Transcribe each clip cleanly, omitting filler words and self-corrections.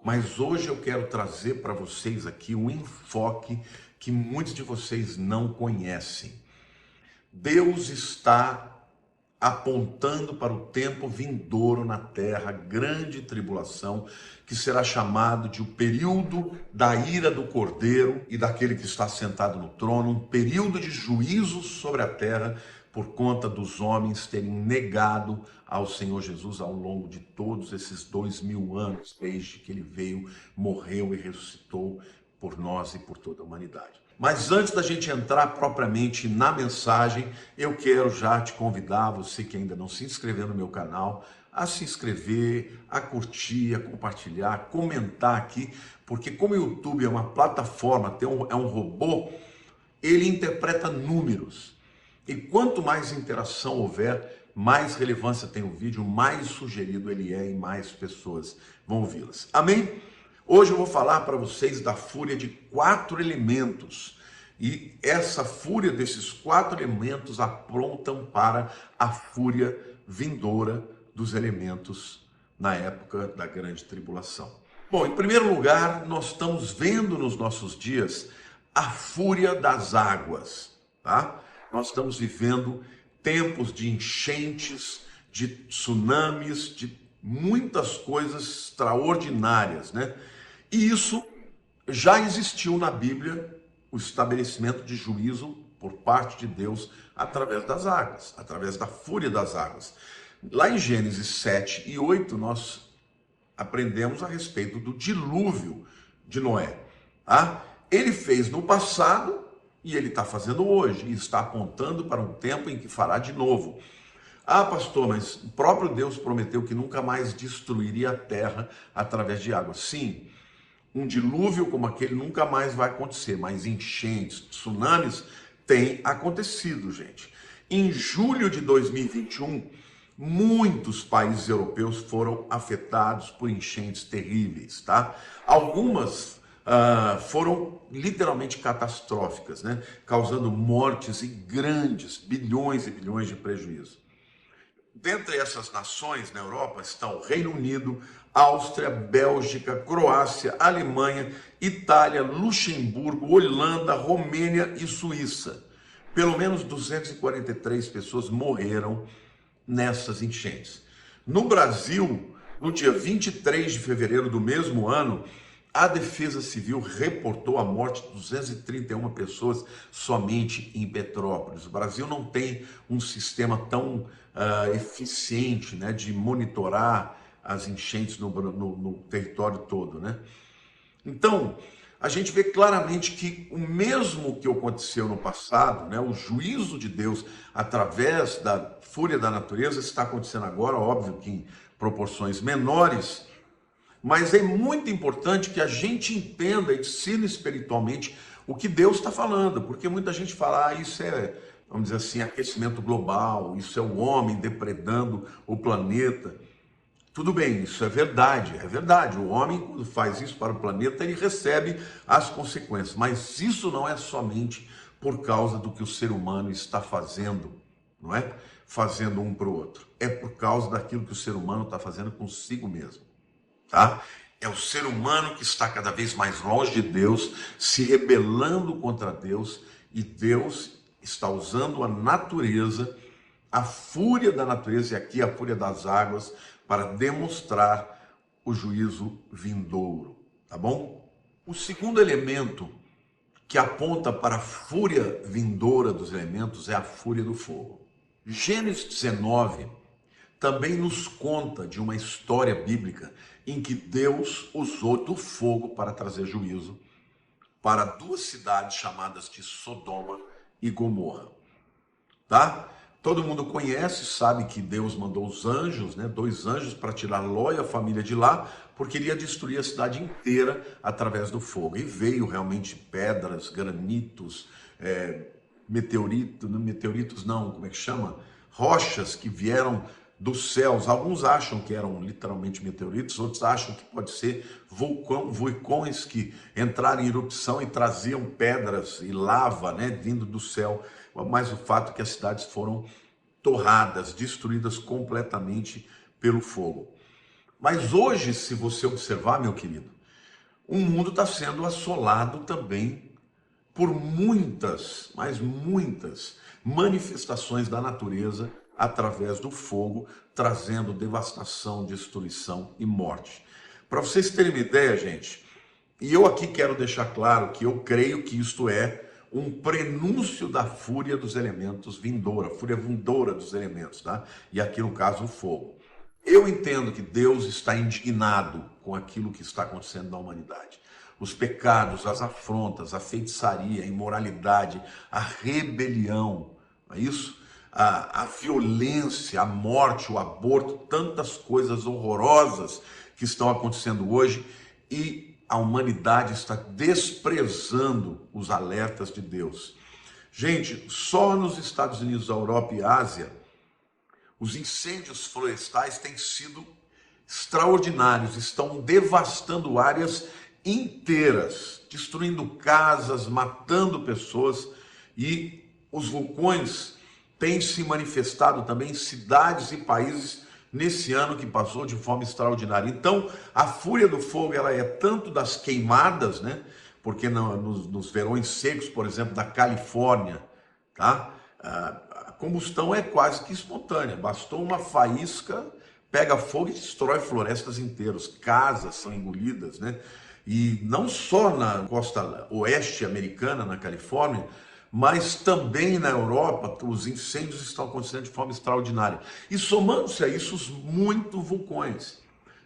Mas hoje eu quero trazer para vocês aqui um enfoque que muitos de vocês não conhecem. Deus está apontando para o tempo vindouro na terra, grande tribulação, que será chamado de o período da ira do Cordeiro e daquele que está sentado no trono, um período de juízo sobre a terra, por conta dos homens terem negado ao Senhor Jesus ao longo de todos esses 2000 anos, desde que ele veio, morreu e ressuscitou por nós e por toda a humanidade. Mas antes da gente entrar propriamente na mensagem, eu quero já te convidar, você que ainda não se inscreveu no meu canal, a se inscrever, a curtir, a compartilhar, a comentar aqui, porque como o YouTube é uma plataforma, é um robô, ele interpreta números. E quanto mais interação houver, mais relevância tem o vídeo, mais sugerido ele é e mais pessoas vão ouvi-las. Amém? Hoje eu vou falar para vocês da fúria de 4 elementos. E essa fúria desses 4 elementos aprontam para a fúria vindoura dos elementos na época da grande tribulação. Bom, em primeiro lugar, nós estamos vendo nos nossos dias a fúria das águas, tá? Nós estamos vivendo tempos de enchentes, de tsunamis, de muitas coisas extraordinárias, né? E isso já existiu na Bíblia, o estabelecimento de juízo por parte de Deus através das águas, através da fúria das águas. Lá em Gênesis 7 e 8, nós aprendemos a respeito do dilúvio de Noé. Tá? Ele fez no passado e ele está fazendo hoje, e está apontando para um tempo em que fará de novo. Ah, pastor, mas o próprio Deus prometeu que nunca mais destruiria a terra através de água. Sim, um dilúvio como aquele nunca mais vai acontecer, mas enchentes, tsunamis têm acontecido, gente. Em julho de 2021, muitos países europeus foram afetados por enchentes terríveis, tá? Algumas foram literalmente catastróficas, né? Causando mortes e grandes, bilhões e bilhões de prejuízo. Dentre essas nações na Europa estão o Reino Unido, Áustria, Bélgica, Croácia, Alemanha, Itália, Luxemburgo, Holanda, Romênia e Suíça. Pelo menos 243 pessoas morreram nessas enchentes. No Brasil, no dia 23 de fevereiro do mesmo ano, a Defesa Civil reportou a morte de 231 pessoas somente em Petrópolis. O Brasil não tem um sistema tão eficiente, né, de monitorar as enchentes no território todo, né? Então, a gente vê claramente que o mesmo que aconteceu no passado, né, o juízo de Deus através da fúria da natureza está acontecendo agora, óbvio que em proporções menores, mas é muito importante que a gente entenda e ensine espiritualmente o que Deus está falando, porque muita gente fala, isso é, vamos dizer assim, aquecimento global, isso é o homem depredando o planeta. Tudo bem, isso é verdade, é verdade. O homem, quando faz isso para o planeta, ele recebe as consequências, mas isso não é somente por causa do que o ser humano está fazendo, não é? Fazendo um para o outro. É por causa daquilo que o ser humano está fazendo consigo mesmo. Tá? É o ser humano que está cada vez mais longe de Deus, se rebelando contra Deus, e Deus está usando a natureza, a fúria da natureza, e aqui a fúria das águas, para demonstrar o juízo vindouro, tá bom? O segundo elemento que aponta para a fúria vindoura dos elementos é a fúria do fogo. Gênesis 19 também nos conta de uma história bíblica em que Deus usou do fogo para trazer juízo para 2 cidades chamadas de Sodoma e Gomorra, tá? Todo mundo conhece, sabe que Deus mandou os anjos, né, 2 anjos para tirar Ló e a família de lá, porque ele ia destruir a cidade inteira através do fogo. E veio realmente pedras, granitos, meteoritos não, como é que chama? Rochas que vieram dos céus. Alguns acham que eram literalmente meteoritos, outros acham que pode ser vulcões que entraram em erupção e traziam pedras e lava, né, vindo do céu. Mas o fato é que as cidades foram torradas, destruídas completamente pelo fogo. Mas hoje, se você observar, meu querido, o mundo está sendo assolado também por muitas, mas muitas manifestações da natureza através do fogo, trazendo devastação, destruição e morte. Para vocês terem uma ideia, gente, e eu aqui quero deixar claro que eu creio que isto é um prenúncio da fúria dos elementos vindoura, fúria vindoura dos elementos, tá? E aqui no caso o fogo. Eu entendo que Deus está indignado com aquilo que está acontecendo na humanidade. Os pecados, as afrontas, a feitiçaria, a imoralidade, a rebelião, não é isso? A violência, a morte, o aborto, tantas coisas horrorosas que estão acontecendo hoje e a humanidade está desprezando os alertas de Deus. Gente, só nos Estados Unidos, Europa e Ásia, os incêndios florestais têm sido extraordinários, estão devastando áreas inteiras, destruindo casas, matando pessoas, e os vulcões têm se manifestado também em cidades e países nesse ano que passou de forma extraordinária. Então, a fúria do fogo, ela é tanto das queimadas, né? Porque nos verões secos, por exemplo, da Califórnia, tá? A combustão é quase que espontânea. Bastou uma faísca, pega fogo e destrói florestas inteiras. Casas são engolidas, né? E não só na costa oeste americana, na Califórnia, mas também na Europa, os incêndios estão acontecendo de forma extraordinária. E somando-se a isso, os muitos vulcões.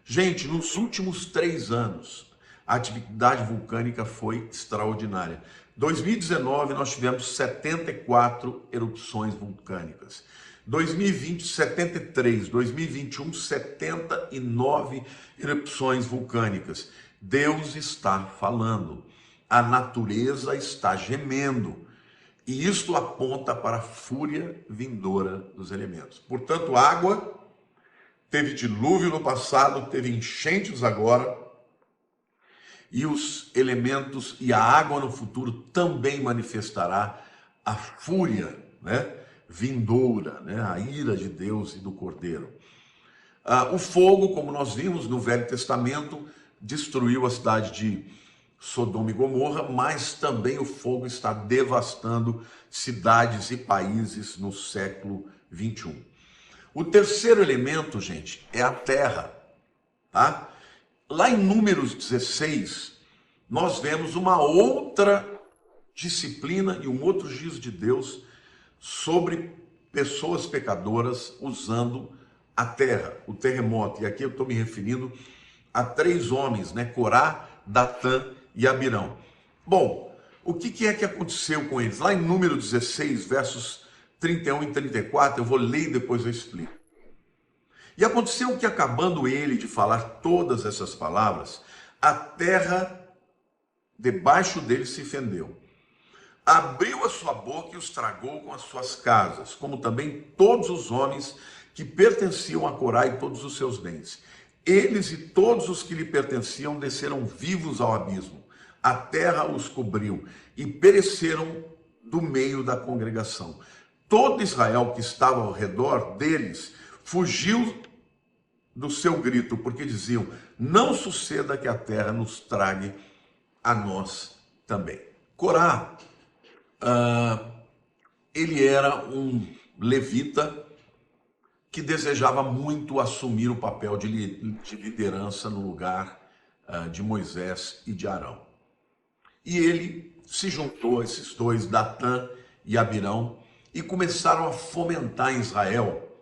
Gente, nos últimos 3 anos, a atividade vulcânica foi extraordinária. 2019, nós tivemos 74 erupções vulcânicas. 2020, 73. 2021, 79 erupções vulcânicas. Deus está falando. A natureza está gemendo. E isto aponta para a fúria vindoura dos elementos. Portanto, água, teve dilúvio no passado, teve enchentes agora, e os elementos e a água no futuro também manifestará a fúria, né, vindoura, né, a ira de Deus e do Cordeiro. O fogo, como nós vimos no Velho Testamento, destruiu a cidade de Sodoma e Gomorra, mas também o fogo está devastando cidades e países no século 21. O terceiro elemento, gente, é a terra, tá? Lá em Números 16, nós vemos uma outra disciplina e um outro juízo de Deus sobre pessoas pecadoras usando a terra, o terremoto. E aqui eu estou me referindo a 3 homens, né? Corá, Datã e Abirão. Bom, o que é que aconteceu com eles? Lá em Número 16, versos 31 e 34, eu vou ler e depois eu explico. E aconteceu que, acabando ele de falar todas essas palavras, a terra debaixo dele se fendeu. Abriu a sua boca e os tragou com as suas casas, como também todos os homens que pertenciam a Corá e todos os seus bens. Eles e todos os que lhe pertenciam desceram vivos ao abismo. A terra os cobriu e pereceram do meio da congregação. Todo Israel que estava ao redor deles fugiu do seu grito, porque diziam: não suceda que a terra nos trague a nós também. Corá, ele era um levita que desejava muito assumir o papel de liderança no lugar de Moisés e de Arão. E ele se juntou a esses 2, Datã e Abirão, e começaram a fomentar em Israel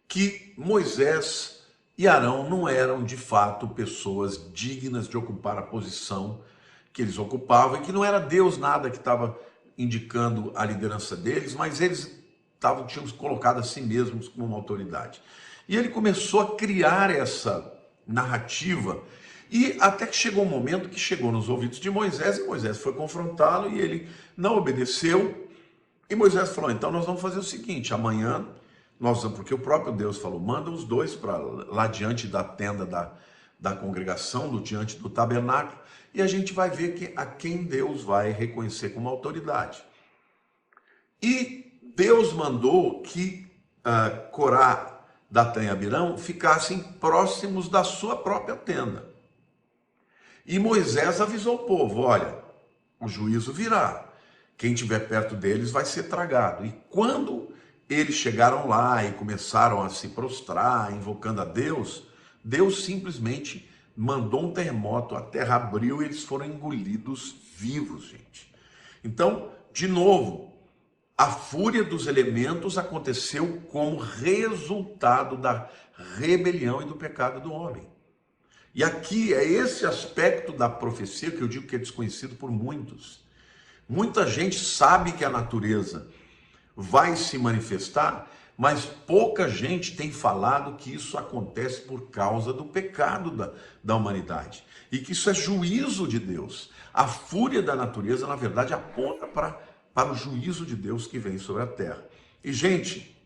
que Moisés e Arão não eram de fato pessoas dignas de ocupar a posição que eles ocupavam, e que não era Deus nada que estava indicando a liderança deles, mas eles tinham colocado a si mesmos como uma autoridade. E ele começou a criar essa narrativa, e até que chegou um momento que chegou nos ouvidos de Moisés, e Moisés foi confrontá-lo, e ele não obedeceu, e Moisés falou: então nós vamos fazer o seguinte, amanhã nós vamos, porque o próprio Deus falou, manda os 2 para lá diante da tenda da congregação, diante do tabernáculo, e a gente vai ver a quem Deus vai reconhecer como autoridade. E Deus mandou que Corá Datã e Abirão ficassem próximos da sua própria tenda. E Moisés avisou o povo: olha, o juízo virá. Quem estiver perto deles vai ser tragado. E quando eles chegaram lá e começaram a se prostrar, invocando a Deus, Deus simplesmente mandou um terremoto, a terra abriu e eles foram engolidos vivos, gente. Então, de novo, a fúria dos elementos aconteceu como resultado da rebelião e do pecado do homem. E aqui é esse aspecto da profecia que eu digo que é desconhecido por muitos. Muita gente sabe que a natureza vai se manifestar, mas pouca gente tem falado que isso acontece por causa do pecado da humanidade. E que isso é juízo de Deus. A fúria da natureza, na verdade, aponta para o juízo de Deus que vem sobre a terra. E, gente,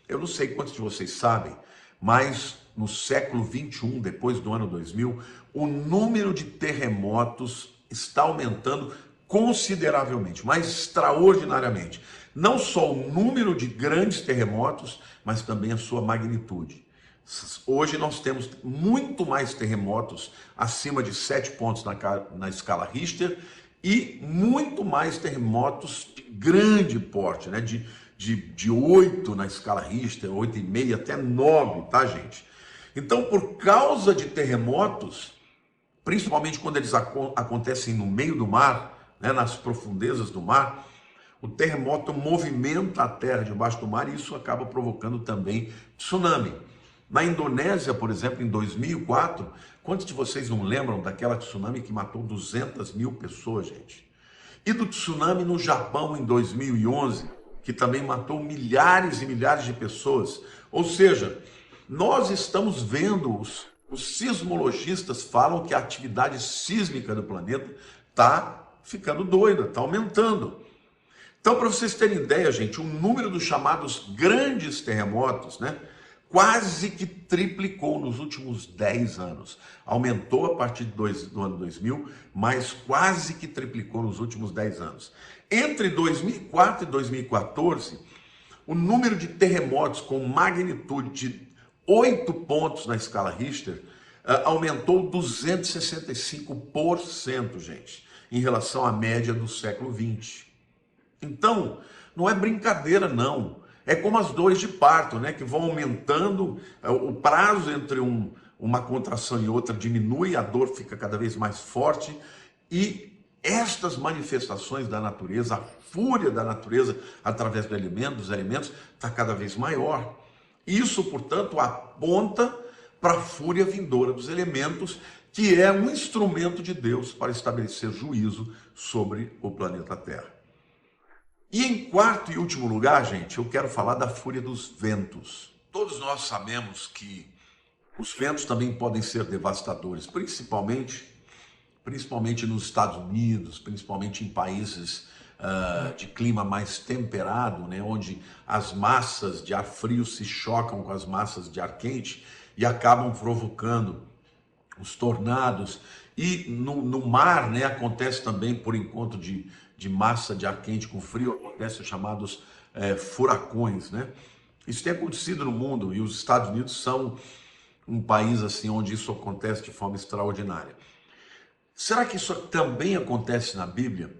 eu não sei quantos de vocês sabem, mas no século 21, depois do ano 2000, o número de terremotos está aumentando consideravelmente, mas extraordinariamente. Não só o número de grandes terremotos, mas também a sua magnitude. Hoje nós temos muito mais terremotos acima de 7 pontos na escala Richter e muito mais terremotos de grande porte, né? De 8 na escala Richter, 8,5 até 9, tá, gente? Então, por causa de terremotos, principalmente quando eles acontecem no meio do mar, né, nas profundezas do mar, o terremoto movimenta a terra debaixo do mar e isso acaba provocando também tsunami. Na Indonésia, por exemplo, em 2004, quantos de vocês não lembram daquela tsunami que matou 200 mil pessoas, gente? E do tsunami no Japão em 2011, que também matou milhares e milhares de pessoas. Ou seja, nós estamos vendo, os sismologistas falam que a atividade sísmica do planeta está ficando doida, está aumentando. Então, para vocês terem ideia, gente, o número dos chamados grandes terremotos, né, quase que triplicou nos últimos 10 anos. Aumentou a partir do ano 2000, mas quase que triplicou nos últimos 10 anos. Entre 2004 e 2014, o número de terremotos com magnitude de 8 pontos na escala Richter aumentou 265%, gente, em relação à média do século 20. Então, não é brincadeira, não. É como as dores de parto, né? Que vão aumentando, o prazo entre uma contração e outra diminui, a dor fica cada vez mais forte. E estas manifestações da natureza, a fúria da natureza através dos elementos, está cada vez maior. Isso, portanto, aponta para a fúria vindoura dos elementos, que é um instrumento de Deus para estabelecer juízo sobre o planeta Terra. E em quarto e último lugar, gente, eu quero falar da fúria dos ventos. Todos nós sabemos que os ventos também podem ser devastadores, principalmente nos Estados Unidos, principalmente em países de clima mais temperado, né, onde as massas de ar frio se chocam com as massas de ar quente e acabam provocando os tornados. E no mar, né, acontece também por encontro de massa de ar quente com frio, acontece os chamados furacões, né? Isso tem acontecido no mundo e os Estados Unidos são um país assim onde isso acontece de forma extraordinária. Será que isso também acontece na Bíblia?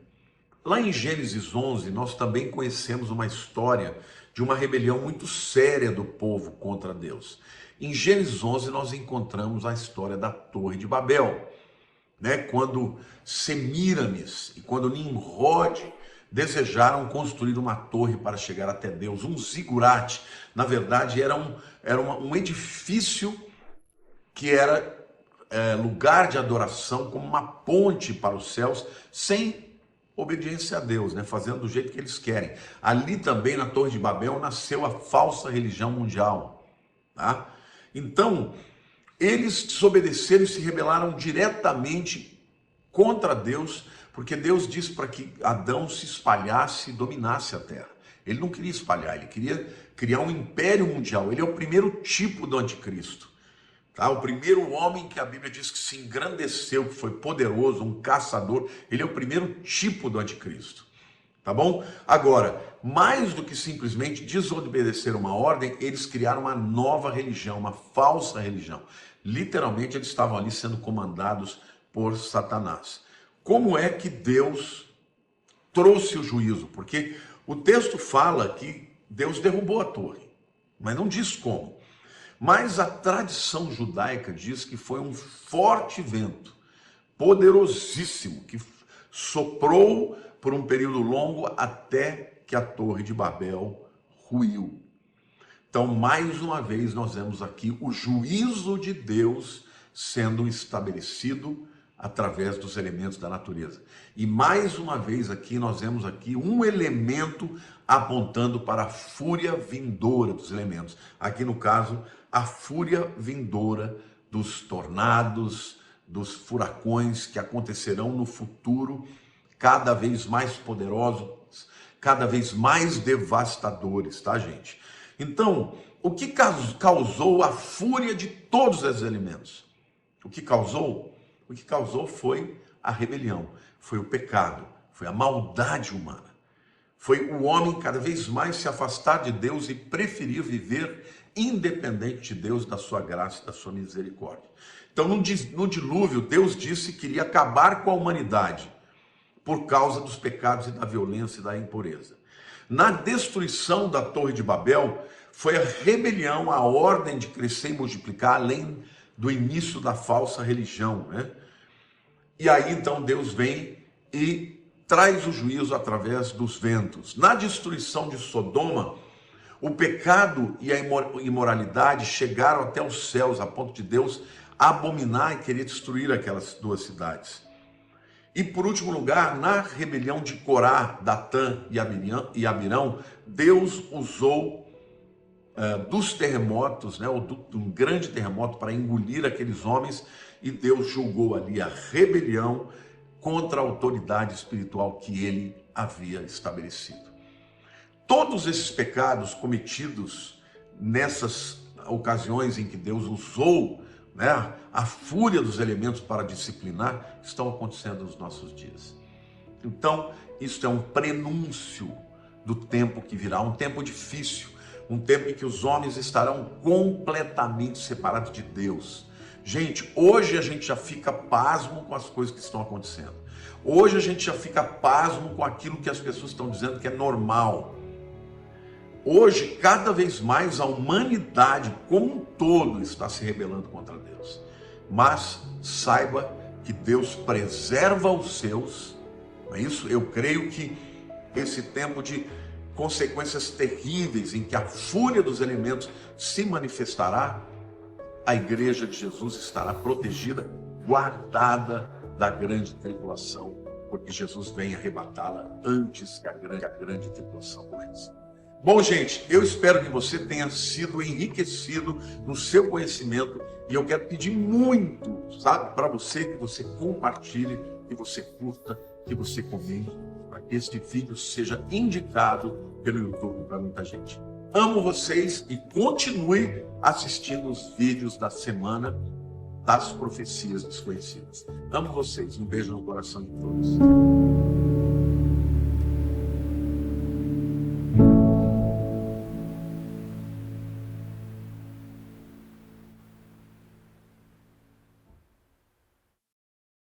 Lá em Gênesis 11, nós também conhecemos uma história de uma rebelião muito séria do povo contra Deus. Em Gênesis 11, nós encontramos a história da Torre de Babel, né? Quando Semíramis e quando Nimrod desejaram construir uma torre para chegar até Deus, um zigurate. Na verdade, era um edifício que era lugar de adoração, como uma ponte para os céus, sem obediência a Deus, né? Fazendo do jeito que eles querem. Ali também, na Torre de Babel, nasceu a falsa religião mundial. Tá? Então, eles desobedeceram e se rebelaram diretamente contra Deus, porque Deus disse para que Adão se espalhasse e dominasse a terra. Ele não queria espalhar, ele queria criar um império mundial. Ele é o primeiro tipo do anticristo. Tá? O primeiro homem que a Bíblia diz que se engrandeceu, que foi poderoso, um caçador, ele é o primeiro tipo do anticristo. Tá bom? Agora, mais do que simplesmente desobedecer uma ordem, eles criaram uma nova religião, uma falsa religião. Literalmente, eles estavam ali sendo comandados por Satanás. Como é que Deus trouxe o juízo? Porque o texto fala que Deus derrubou a torre, mas não diz como. Mas a tradição judaica diz que foi um forte vento, poderosíssimo, que soprou por um período longo até que a Torre de Babel ruiu. Então, mais uma vez, nós vemos aqui o juízo de Deus sendo estabelecido através dos elementos da natureza. E mais uma vez aqui, nós vemos aqui um elemento apontando para a fúria vindoura dos elementos. Aqui no caso, a fúria vindoura dos tornados, dos furacões que acontecerão no futuro, cada vez mais poderosos, cada vez mais devastadores, tá, gente? Então, o que causou a fúria de todos esses elementos? O que causou foi a rebelião, foi o pecado, foi a maldade humana. Foi o homem cada vez mais se afastar de Deus e preferir viver independente de Deus, da sua graça e da sua misericórdia. Então, no dilúvio, Deus disse que iria acabar com a humanidade por causa dos pecados e da violência e da impureza. Na destruição da Torre de Babel, foi a rebelião, a ordem de crescer e multiplicar, além do início da falsa religião, né? E aí, então, Deus vem e traz o juízo através dos ventos. Na destruição de Sodoma, o pecado e a imoralidade chegaram até os céus, a ponto de Deus abominar e querer destruir aquelas duas cidades. E por último lugar, na rebelião de Corá, Datã e Abirão, Deus usou dos terremotos, né, de um grande terremoto para engolir aqueles homens, e Deus julgou ali a rebelião contra a autoridade espiritual que ele havia estabelecido. Todos esses pecados cometidos nessas ocasiões em que Deus usou, né, a fúria dos elementos para disciplinar, estão acontecendo nos nossos dias. Então, isso é um prenúncio do tempo que virá, um tempo difícil, um tempo em que os homens estarão completamente separados de Deus. Gente, hoje a gente já fica pasmo com as coisas que estão acontecendo. Hoje a gente já fica pasmo com aquilo que as pessoas estão dizendo que é normal. Hoje, cada vez mais, a humanidade como um todo está se rebelando contra Deus. Mas saiba que Deus preserva os seus, não é isso? Eu creio que esse tempo de consequências terríveis, em que a fúria dos elementos se manifestará, a igreja de Jesus estará protegida, guardada da grande tribulação, porque Jesus vem arrebatá-la antes que a grande tribulação comece. Bom, gente, eu espero que você tenha sido enriquecido no seu conhecimento, e eu quero pedir muito, sabe, para você, que você compartilhe, que você curta, que você comente, para que este vídeo seja indicado pelo YouTube para muita gente. Amo vocês e continue assistindo os vídeos da semana das profecias desconhecidas. Amo vocês, um beijo no coração de todos.